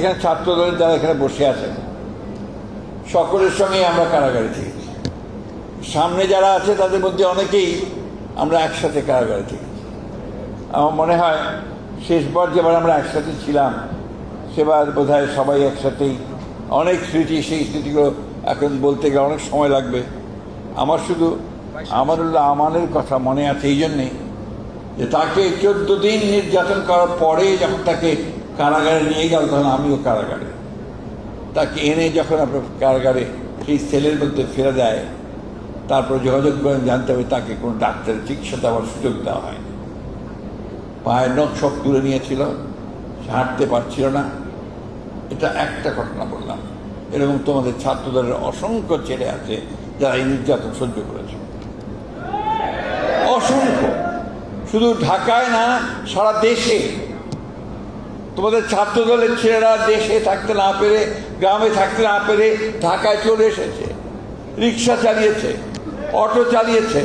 এখানে ছাত্র দলের যারা এখানে বসে আছেন সকলের সঙ্গেই আমরা কারাগারে থেকেছি। সামনে যারা আছে তাদের মধ্যে অনেকেই আমরা একসাথে কারাগারে থেকেছি। আমার মনে হয় শেষবার যেবার আমরা একসাথে ছিলাম সেবার বোধহয় সবাই একসাথেই, অনেক স্মৃতি, সেই স্মৃতিগুলো এখন বলতে গেলে অনেক সময় লাগবে। আমার শুধু আমানুল্লাহ আমানের কথা মনে আছে এই জন্যে যে তাকে 14 দিন নির্যাতন করার পরে যখন তাকে কারাগারে নিয়ে গেল তখন আমিও কারাগারে, তাকে এনে যখন আপনার কারাগারে সেই সেলের মধ্যে ফেলে দেয় তারপর যোগাযোগ করেন, জানতে হবে তাকে কোনো ডাক্তারের চিকিৎসা দেওয়ার সুযোগ দেওয়া হয়নি। পায়ের নখ সব তুলে নিয়েছিল, হাঁটতে পারছিল না। এটা একটা ঘটনা বললাম, এরকম তোমাদের ছাত্রদলের অসংখ্য ছেলে আছে যারা এই নির্যাতন সহ্য করেছে, অসংখ্য। শুধু ঢাকায় না, সারা দেশে তোমাদের ছাত্রদলের ছেলেরা দেশে থাকতে না পেরে, গ্রামে থাকতে না পেরে ঢাকায় চলে এসেছে, রিক্সা চালিয়েছে, অটো চালিয়েছে।